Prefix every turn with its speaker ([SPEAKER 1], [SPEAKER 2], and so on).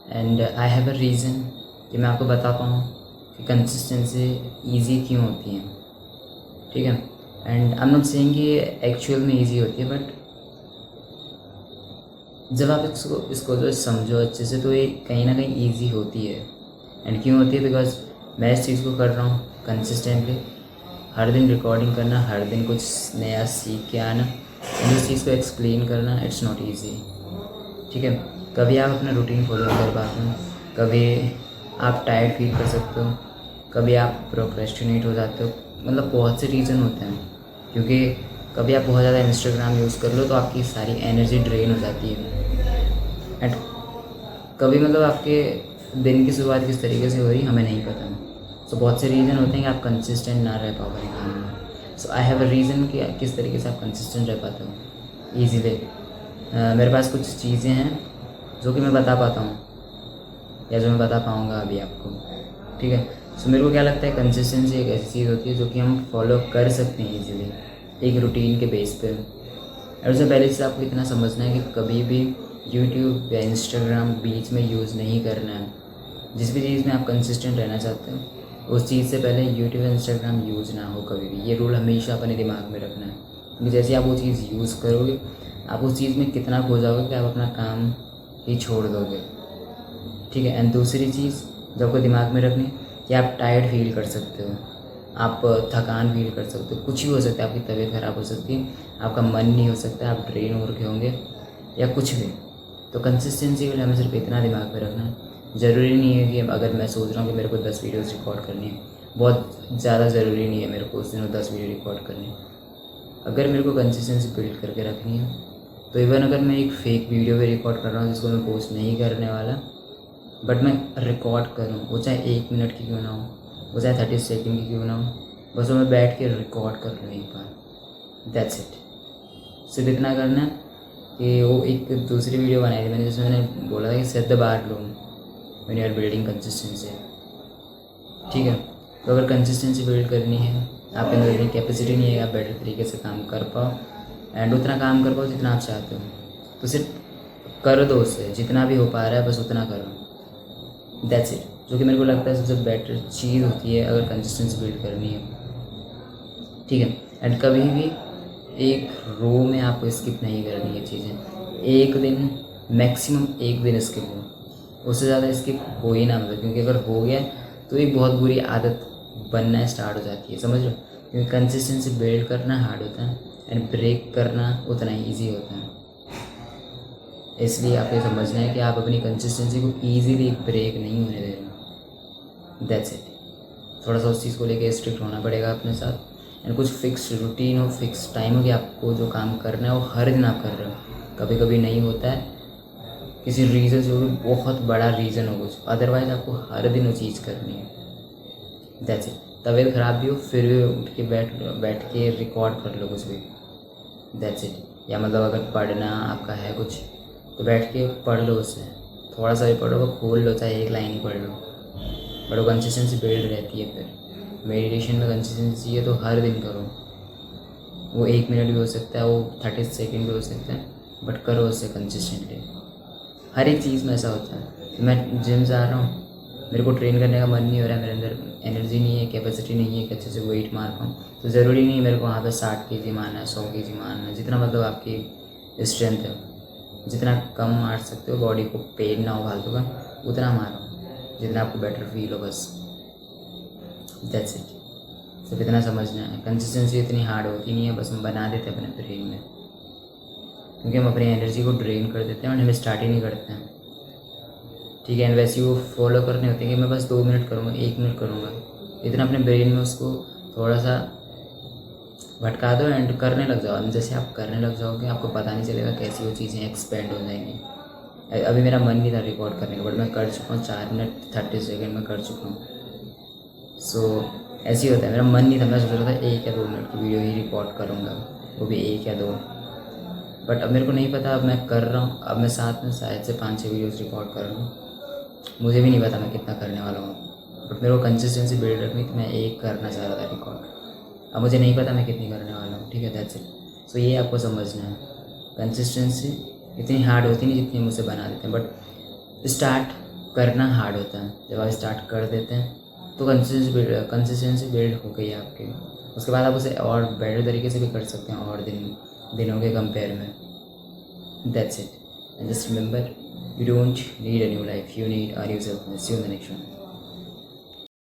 [SPEAKER 1] And I have a reason कि मैं आपको बता पाऊँ कि कंसिस्टेंसी ईजी क्यों होती है, ठीक है। And I am not saying कि एक्चुअल में ईजी होती है, बट जब आप इसको जो समझो अच्छे से तो ये कहीं ना कहीं ईजी होती है। एंड क्यों होती है? बिकॉज मैं इस चीज़ को कर रहा हूँ कंसिस्टेंटली, हर दिन रिकॉर्डिंग करना, हर दिन कुछ नया सीख के आना एंड उस चीज़ को एक्सप्लेन करना, इट्स नॉट ईजी, ठीक है। कभी आप अपना रूटीन फॉलो नहीं कर पाते हो, कभी आप टायर्ड फील कर सकते हो, कभी आप प्रोक्रेस्टिनेट हो जाते हो, मतलब बहुत से रीज़न होते हैं। क्योंकि कभी आप बहुत ज़्यादा इंस्टाग्राम यूज़ कर लो तो आपकी सारी एनर्जी ड्रेन हो जाती है। एंड कभी मतलब आपके दिन की शुरुआत किस तरीके से हो रही हमें नहीं पता। सो बहुत से रीज़न होते हैं कि आप कंसिस्टेंट ना रह पाओ अपने काम में। सो आई हैव अ रीज़न कि किस तरीके से आप कंसिस्टेंट रह पाते हो ईजीली। मेरे पास कुछ चीज़ें हैं जो कि मैं बता पाता हूँ या जो मैं बता पाऊँगा अभी आपको, ठीक है। सो मेरे को क्या लगता है, कंसिस्टेंसी एक ऐसी चीज़ होती है जो कि हम फॉलो कर सकते हैं ईजीली एक रूटीन के बेस पे। और उससे पहले चीज़ आपको इतना समझना है कि कभी भी यूट्यूब या इंस्टाग्राम बीच में यूज़ नहीं करना है। जिस भी चीज़ में आप कंसिस्टेंट रहना चाहते हो उस चीज़ से पहले यूट्यूब या इंस्टाग्राम यूज़ ना हो कभी भी। ये रूल हमेशा अपने दिमाग में रखना है, क्योंकि जैसे आप वो चीज़ यूज़ करोगे आप उस चीज़ में कितना खो जाओगे कि आप अपना काम ही छोड़ दोगे, ठीक है। एंड दूसरी चीज़ जो आपको दिमाग में रखनी कि आप टायर्ड फील कर सकते हो, आप थकान फील कर सकते हो, कुछ भी हो सकता है, आपकी तबीयत ख़राब हो सकती है, आपका मन नहीं हो सकता, आप ड्रेन हो रखे होंगे या कुछ भी। तो कंसिस्टेंसी के लिए हमें सिर्फ इतना दिमाग में रखना है, ज़रूरी नहीं है कि अगर मैं सोच रहा हूँ कि मेरे को 10 वीडियोज़ रिकॉर्ड करनी है, बहुत ज़्यादा ज़रूरी नहीं है मेरे को उस दिन 10 वीडियो रिकॉर्ड करनी है। अगर मेरे को कंसिस्टेंसी बिल्ड करके रखनी है तो इवन अगर मैं एक फेक वीडियो भी रिकॉर्ड कर रहा हूँ जिसको मैं पोस्ट नहीं करने वाला, बट मैं रिकॉर्ड करूँ, वो चाहे 1 मिनट की क्यों ना हो, वो चाहे 30 सेकेंड की क्यों ना हो, बस वो मैं बैठ के रिकॉर्ड कर लूँ एक बार, दैट्स इट। सिर्फ इतना करना है कि वो एक दूसरी वीडियो बनाई थी मैंने जिसमें मैंने बोला था कि set the bar low when you are building consistency, ठीक है। तो अगर कंसिस्टेंसी बिल्ड करनी है, आपके अंदर इतनी कैपेसिटी नहीं है आप बेटर तरीके से काम कर पाओ एंड उतना काम कर पाओ जितना आप चाहते हो, तो सिर्फ कर दो, उससे जितना भी हो पा रहा है बस उतना करो, दैट्स इट। जो कि मेरे को लगता है सबसे बेटर चीज़ होती है अगर कंसिस्टेंसी बिल्ड करनी है, ठीक है। एंड कभी भी एक रो में आपको स्किप नहीं करनी है चीज़ें, एक दिन मैक्सिमम एक दिन स्किप हो, उससे ज़्यादा स्किप हो ही ना, मतलब क्योंकि अगर हो गया तो एक बहुत बुरी आदत बनना स्टार्ट हो जाती है, समझ लो। क्योंकि कंसिस्टेंसी बिल्ड करना हार्ड होता है एंड ब्रेक करना उतना ही ईजी होता है। इसलिए आपको समझना है कि आप अपनी कंसिस्टेंसी को ईजीली ब्रेक नहीं होने दे रहे, दैट्स इट। थोड़ा सा उस चीज़ को लेकर स्ट्रिक्ट होना पड़ेगा अपने साथ एंड कुछ फिक्स रूटीन हो, फिक्स टाइम हो कि आपको जो काम करना है वो हर दिन आप कर रहे हो। कभी कभी नहीं होता है किसी रीज़न से, वो बहुत बड़ा रीज़न हो कुछ, अदरवाइज़ आपको हर दिन वो चीज़ करनी है, दैट्स इट। तबीयत ख़राब भी हो फिर भी उठ के बैठ के रिकॉर्ड कर लो कुछ भी, दैट्स इट। या मतलब अगर पढ़ना आपका है कुछ तो बैठ के पढ़ लो, उससे थोड़ा सा भी पढ़ो, वो खोल लो, चाहे एक लाइन ही पढ़ लो, बट वो कंसिस्टेंसी बिल्ड रहती है। फिर मेडिटेशन में कंसिस्टेंसी चाहिए तो हर दिन करो, वो 1 मिनट भी हो सकता है, वो 30 सेकेंड भी हो सकता है, बट करो उससे कंसिस्टेंटली। हर एक चीज़ में ऐसा होता है कि मैं जिम जा रहा हूँ, मेरे को ट्रेन करने का मन नहीं हो रहा है, मेरे अंदर एनर्जी नहीं है, कैपेसिटी नहीं है कि अच्छे से वेट मार पाऊँ, तो ज़रूरी नहीं है मेरे को वहाँ पे 60 kg मारना है, 100 kg मारना है, जितना मतलब आपकी स्ट्रेंथ है, जितना कम मार सकते हो, बॉडी को पेन ना हो फालतू का, उतना मारो जितना आपको बेटर फील हो, बस दैट्स इट। सिर्फ इतना समझना है, कंसिस्टेंसी इतनी हार्ड होती नहीं है, बस हम बना देते हैं अपने ब्रेन में, क्योंकि हम अपनी एनर्जी को ड्रेन कर देते हैं और हम स्टार्ट ही नहीं करते हैं, ठीक है। एंड वैसे ही वो फॉलो करने होते हैं कि मैं बस 2 मिनट करूँगा, 1 मिनट करूँगा, इतना अपने ब्रेन में उसको थोड़ा सा भटका दो एंड करने लग जाओ। जैसे आप करने लग जाओगे आपको पता नहीं चलेगा कैसी वो चीज़ें एक्सपेंड हो जाएंगी। अभी मेरा मन नहीं था रिकॉर्ड करने का, बट मैं कर चुका हूँ, 4 मिनट 30 सेकेंड में कर चुका हूँ। सो ऐसे ही होता है, मेरा मन नहीं था, मैं सोच रहा था 1 या 2 मिनट की वीडियो ही रिकॉर्ड करूँगा, वो भी 1 या 2, बट अब मेरे को नहीं पता, अब मैं कर रहा हूँ, अब मैं साथ में शायद से 5-6 वीडियोज़ रिकॉर्ड कर रहा हूँ, मुझे भी नहीं पता मैं कितना करने वाला हूँ, बट मेरे को कंसिस्टेंसी बिल्ड रखनी थी, मैं 1 करना चाह रहा था रिकॉर्ड, अब मुझे नहीं पता मैं कितनी करने वाला हूँ, ठीक है, दैट्स इट। सो ये आपको समझना है, कंसिस्टेंसी इतनी हार्ड होती नहीं जितनी मुझसे बना देते हैं, बट स्टार्ट करना हार्ड होता है। जब आप स्टार्ट कर देते हैं तो कंसिस्टेंसी बिल्ड हो गई है आपकी, उसके बाद आप उसे और बेटर तरीके से भी कर सकते हैं और दिनों के कंपेयर में। That's it, and just remember, you don't need a new life, you need a new self. See you in the next one.